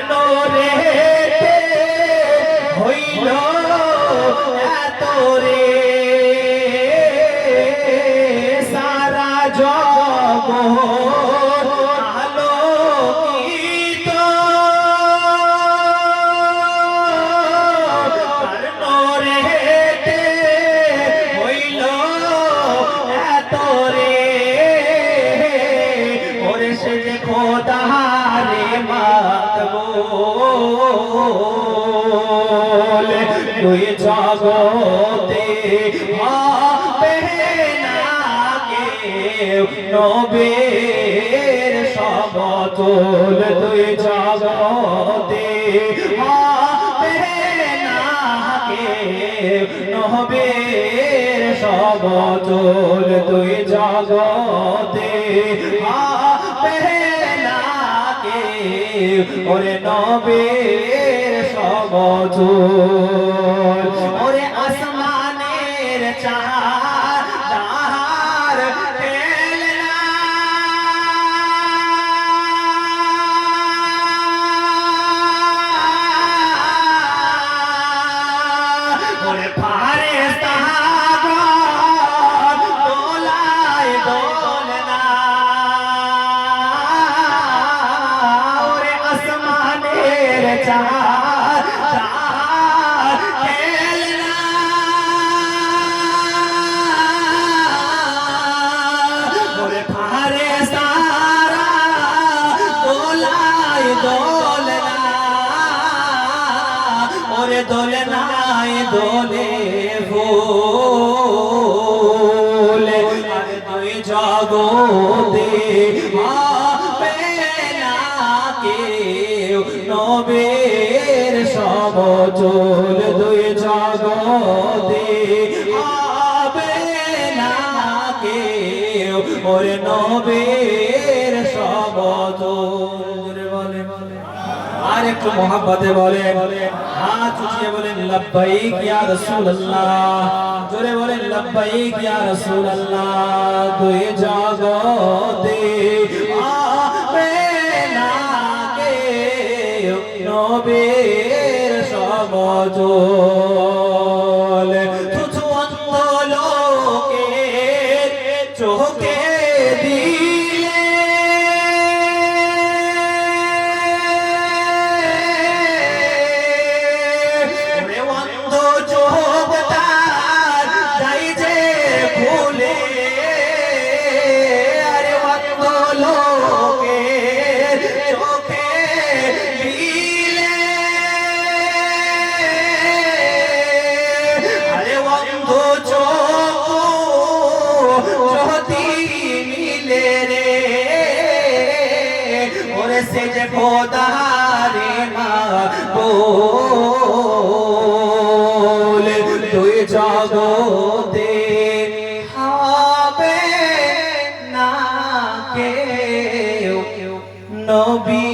নোরে হইল এত রে সারা জগৎ আলোকিত তার নোরে হইল এত রে ওরে সে যে খোদারে মাতবুল দুই জগতে হবে না কেউ নবীর সমতুল দুই জগতে হবে না কেউ নবীর সমতুল দুই জগতে হবে না কেউ ওরে নবীর সমতুল ওরে আসমানের চাঁদ খেলনা ওরে ফারেস্তা দোলায় দোলনা ওরে আসমানের চাঁদ খেলনা ওরে ফারেস্তা দোলায় দোলনা ওরে দোলনায় দোলে ফুল আর দুই জগতে হবে না কেউ নবীর সমতুল দুই জগতে হবে না কেউ ওরে নবীর সমতুল বলে আর একটু মোহাব্বতে বলেন হাত উঠিয়ে বলেন লব্বাইক ইয়া রাসূলুল্লাহ জোরে বলেন লব্বাইক ইয়া রাসূলুল্লাহ দুই জগতে হবে না কেউ নবীর সমতুল তুছু অন্ধ লোকের চোখে দিলে से जे খোদারে মাবুল দুই জগতে হবে না কেউ নবী